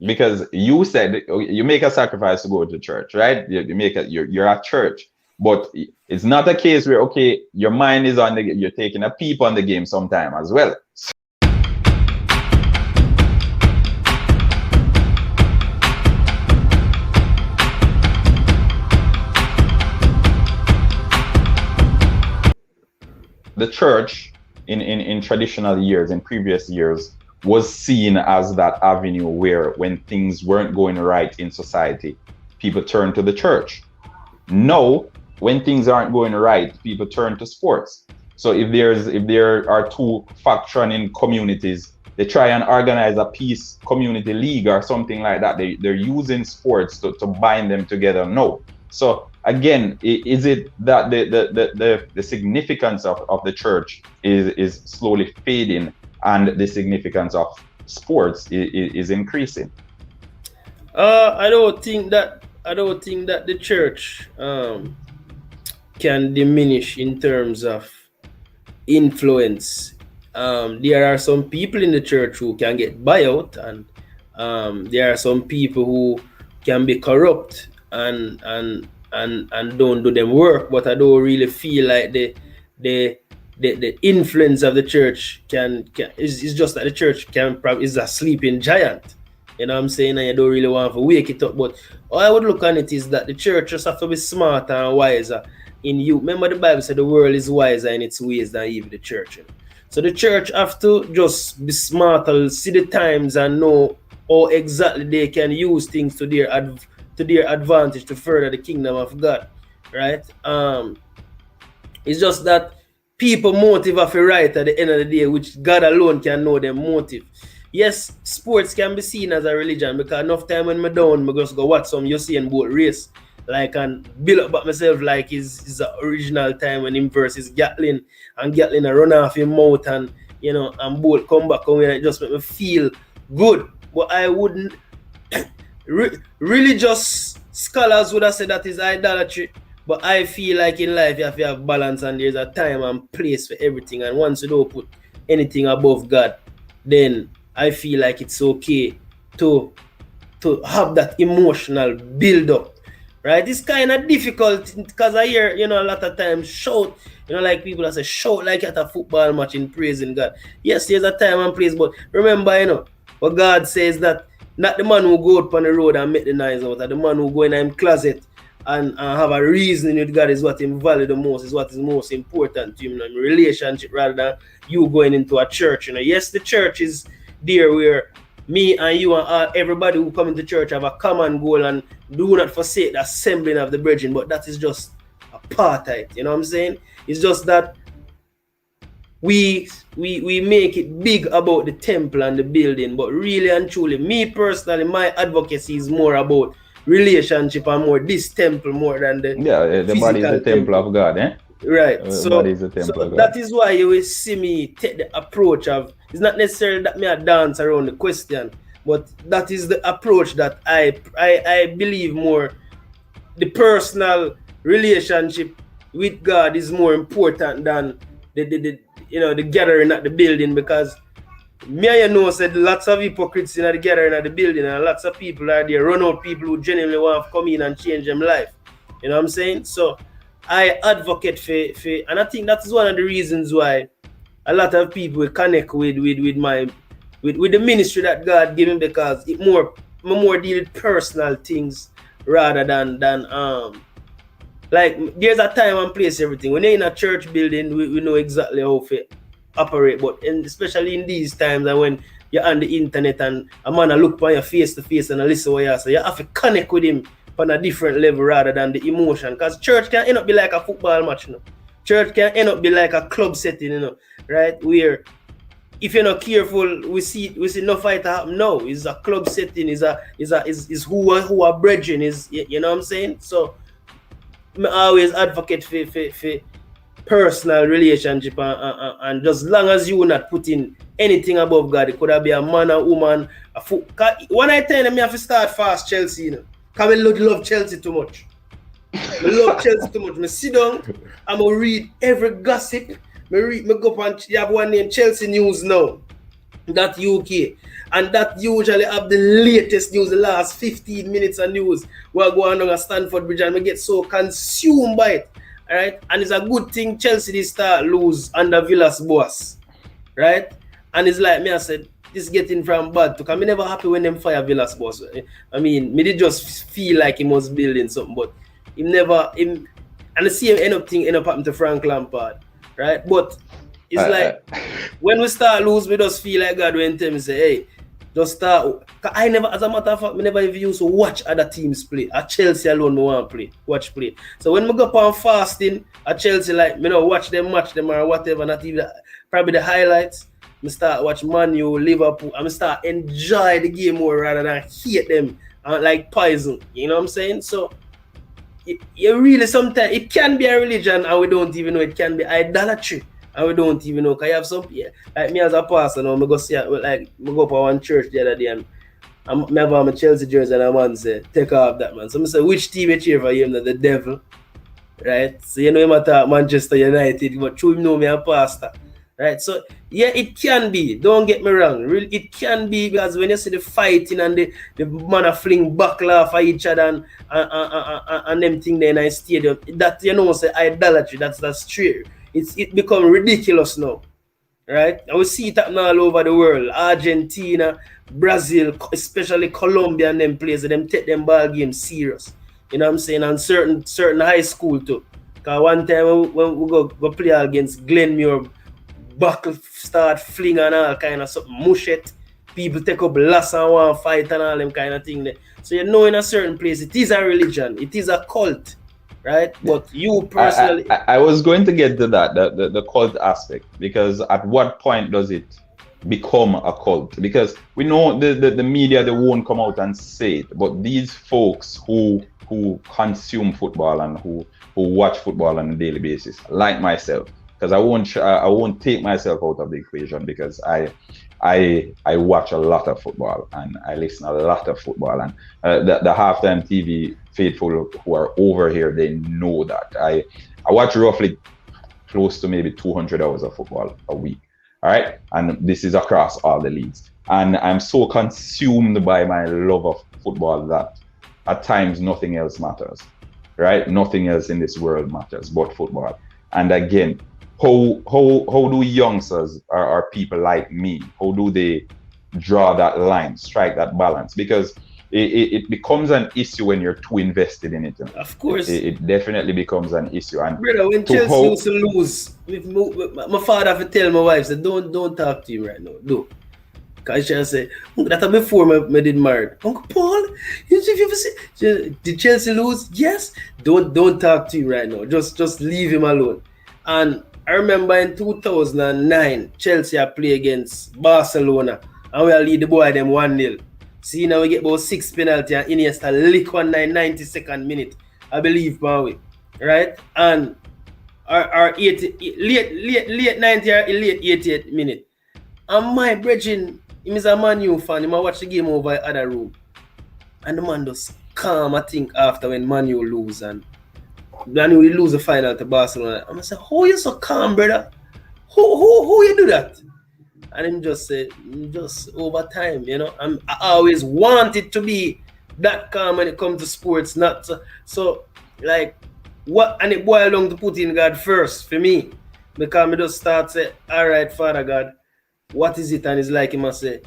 because you said you make a sacrifice to go to church, right? You make a, you're at church, but it's not a case where okay, your mind is on the, you're taking a peep on the game sometime as well. The church in traditional years, in previous years, was seen as that avenue where when things weren't going right in society, people turned to the church. Now, when things aren't going right, people turn to sports. So if there are two factions in communities, they try and organize a peace community league or something like that. They're using sports to bind them together. No. So again, is it that the significance of the church is slowly fading and the significance of sports is increasing? I don't think that the church can diminish in terms of influence. There are some people in the church who can get buyout, and there are some people who can be corrupt and don't do them work. But I don't really feel like the influence of the church is just that the church is a sleeping giant. You know what I'm saying? And you don't really want to wake it up. But all I would look on it is that the church just have to be smarter and wiser in you. Remember the Bible said the world is wiser in its ways than even the church. You know? So the church have to just be smarter, see the times and know how exactly they can use things to their advantage to further the kingdom of God. Right? It's just that people motive of a right at the end of the day, which God alone can know their motive. Yes, sports can be seen as a religion because enough time when I'm down, I just go watch some Usain Bolt race. Like and build up about myself like his original time when him versus Gatlin and Gatlin a run off him mouth and you know and Bolt come back and it just make me feel good. But I wouldn't religious scholars would have said that is idolatry. But I feel like in life you have to have balance and there's a time and place for everything. And once you don't put anything above God, then I feel like it's okay to have that emotional build up. Right? It's kind of difficult because I hear, you know, a lot of times shout, you know, like people that say shout like at a football match in praising God. Yes, there's a time and place, but remember, you know, what God says that not the man who go out on the road and make the noise out, the man who go in his closet and have a reasoning with God is what him value the most, is what is most important to him, you know, in relationship rather than you going into a church. You know, yes, the church is there where me and you and everybody who come into church have a common goal and do not forsake the assembling of the brethren, but that is just a part of it. You know what I'm saying? It's just that we make it big about the temple and the building, but really and truly, me personally, my advocacy is more about relationship and more this temple more than the the body is the temple of God, eh? Right. So that is why you will see me take the approach of, it's not necessarily that me a dance around the question, but that is the approach that I believe more the personal relationship with God is more important than the gathering at the building, because me and you know said lots of hypocrites in the gathering at the building and lots of people are there, run out people who genuinely want to come in and change them life. You know what I'm saying? So I advocate for and I think that is one of the reasons why a lot of people connect with the ministry that God gave me, because it more deal with personal things rather than like there's a time and place everything. When you're in a church building, we know exactly how to operate, but especially in these times and when you're on the internet and a man look upon you face to face and listen what you say, you have to connect with him on a different level rather than the emotion, because church can end up be like a football match, you know. Church can end up be like a club setting, you know, right? Where if you're not careful, we see no fight happen. No, it's a club setting, is who are brethren, is, you know what I'm saying? So I always advocate for personal relationship and just as long as you not putting anything above God, it could have been a man, a woman, a foot. When I tell them I have to start fast Chelsea, you know. Because I love Chelsea too much. I love Chelsea too much. I sit down, I'm going to read every gossip. I go up and you have one name, Chelsea News now. that UK, and that usually have the latest news, the last 15 minutes of news. We're going on a Stamford Bridge and we get so consumed by it. Right? And it's a good thing Chelsea did start lose under Villas Boas. Right? And it's like me, I said, this getting from bad to come. I'm never happy when them fire Villas Boas. I mean, me did just feel like he was building something, but and the same end up happening to Frank Lampard. Right? But it's like when we start lose, we just feel like God when tell me say, hey, just start. I never, as a matter of fact, I never even used to watch other teams play. At Chelsea alone, I want to watch play. So when I go up on fasting at Chelsea, like me know watch them match them or whatever, not even probably the highlights. I start watch Man U, Liverpool, and I start enjoy the game more rather than hate them like poison. You know what I'm saying? So you really sometimes it can be a religion and we don't even know. It can be idolatry. And we don't even know. Cause you have some, like me as a pastor now, I go see, like, I go up to one church the other day and I have my Chelsea jersey and a man say, take off that man. So I say, which team you cheer for him? The devil. Right? So you know him at Manchester United, but true him know me a pastor. Right? So yeah, it can be. Don't get me wrong. Really, it can be because when you see the fighting and the man are fling backlash for each other and them thing there in a stadium, that you know say idolatry, that's true. It become ridiculous now, right? And we see it happening all over the world. Argentina, Brazil, especially Colombia and them players, them take them ball games serious. You know what I'm saying? And certain high school too. Because one time when we go play against Glenmuir, buckle start fling and all kind of something, mush it. People take up loss and want to fight and all them kind of thing there. So you know in a certain place, it is a religion, it is a cult. Right, but you personally, I was going to get to that, the cult aspect, because at what point does it become a cult? Because we know the media, they won't come out and say it, but these folks who consume football and who watch football on a daily basis, like myself, because I won't take myself out of the equation, because I watch a lot of football and I listen a lot of football, and the halftime TV faithful who are over here, they know that I watch roughly close to maybe 200 hours of football a week. All right, and this is across all the leagues, and I'm so consumed by my love of football that at times nothing else matters. Right, nothing else in this world matters but football. And again, how do youngsters or people like me, how do they draw that line, strike that balance? Because it becomes an issue when you're too invested in it. Of course. It definitely becomes an issue. And brother, when Chelsea used to lose, my father have to tell my wife, say, don't talk to him right now. No. Because she say, that before I did married. Uncle Paul, did Chelsea lose? Yes. Don't talk to him right now. Just leave him alone. And I remember in 2009, Chelsea play against Barcelona and we lead the boy them 1-0. See, now we get about 6 penalty and Iniesta lick 92nd minute, I believe, man. Right? And our late 90 or late 88th minute. And my brethren, he is a Man U fan, he might watch the game over in the other room. And the man just calm, I think, after when Man U lose and then we lose the final to Barcelona. I'm say, how you so calm, brother? Who you do that? And him just say, just over time, you know. I always wanted to be that calm when it comes to sports, not so like what, and it boils down to putting God first for me. Because I just start say, all right, Father God, what is it? And it's like he must say,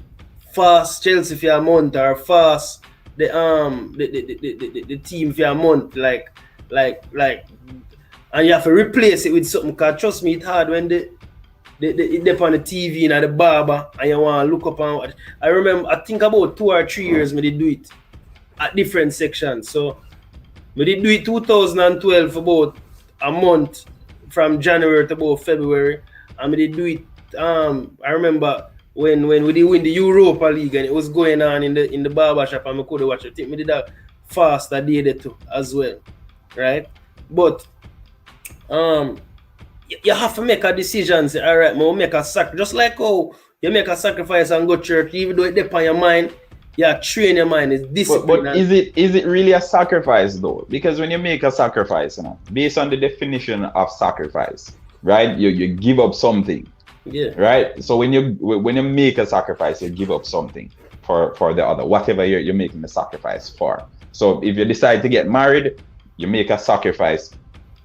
fast Chelsea for a month, or fast the team for a month, like, and you have to replace it with something. Cause trust me, it's hard when they on the TV and the barber and you want to look up and watch. I remember, I think about 2 or 3 years, I did do it at different sections. So I did do it 2012 for about a month, from January to about February, and I did do it. I remember when we did win the Europa League and it was going on in the barber shop and I could watch it. I think I did that fast a day or two as well, right? But you have to make a decision. Say, all right, man, make a sacrifice. Just like how you make a sacrifice and go to church, even though it depends on your mind, you train your mind. It's discipline. But is it really a sacrifice though? Because when you make a sacrifice, you know, based on the definition of sacrifice, right? You give up something, Yeah. Right? So when you make a sacrifice, you give up something for the other, whatever you're making the sacrifice for. So if you decide to get married, you make a sacrifice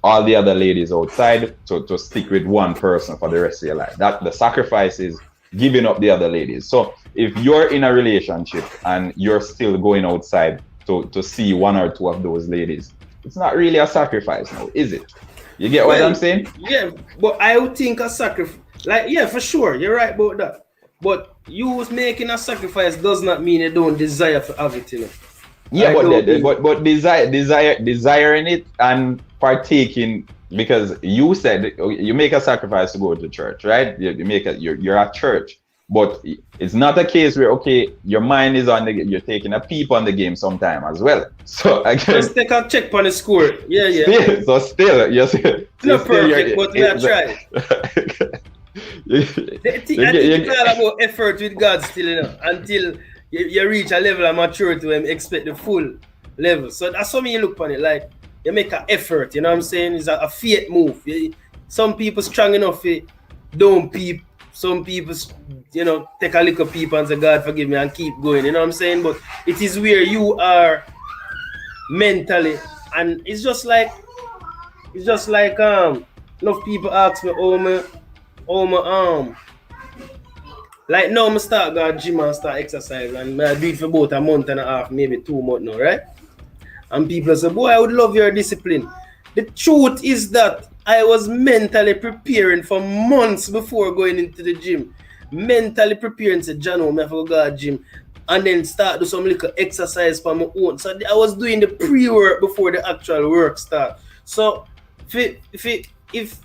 all the other ladies outside to stick with one person for the rest of your life. That the sacrifice is giving up the other ladies. So if you're in a relationship and you're still going outside to see one or two of those ladies, it's not really a sacrifice now, is it? You get what I'm saying? Yeah, but I would think a sacrifice, like, yeah, for sure, you're right about that. But you making a sacrifice does not mean you don't desire to have it, you know. Yeah, but desiring it and partaking, because you said you make a sacrifice to go to church, right? You're at church, but it's not a case where your mind is on you're taking a peep on the game sometime as well. So again, let's take a check on the score. Yeah. Still, yes. Not perfect, but we are trying. I think it's all about effort with God still, you know, until you reach a level of maturity and expect the full level. So that's how you look on it. Like, you make an effort, you know what I'm saying? It's a faith move. Some people strong enough to don't peep. Some people, you know, take a little peep and say, God forgive me, and keep going, you know what I'm saying? But it is where you are mentally, and it's just like enough people ask me, like now I start go gym and start exercise, and I do it for about a month and a half, maybe 2 months now, right? And people say, boy, I would love your discipline. The truth is that I was mentally preparing for months before going into the gym. Mentally preparing to John, I have to go to the gym and then start do some little exercise for my own. So I was doing the pre-work before the actual work start. So if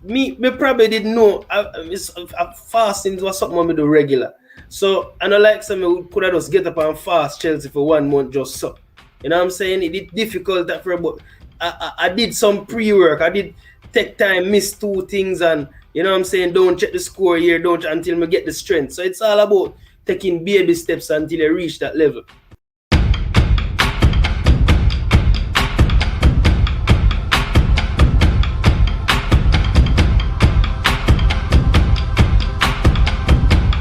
me probably didn't know fasting was something I do regular. So I know like some could have just get up and fast Chelsea for 1 month just so. You know what I'm saying? It's difficult for, but I did some pre-work. I did take time, miss 2 things, and you know what I'm saying, don't check the score here, until I get the strength. So it's all about taking baby steps until you reach that level.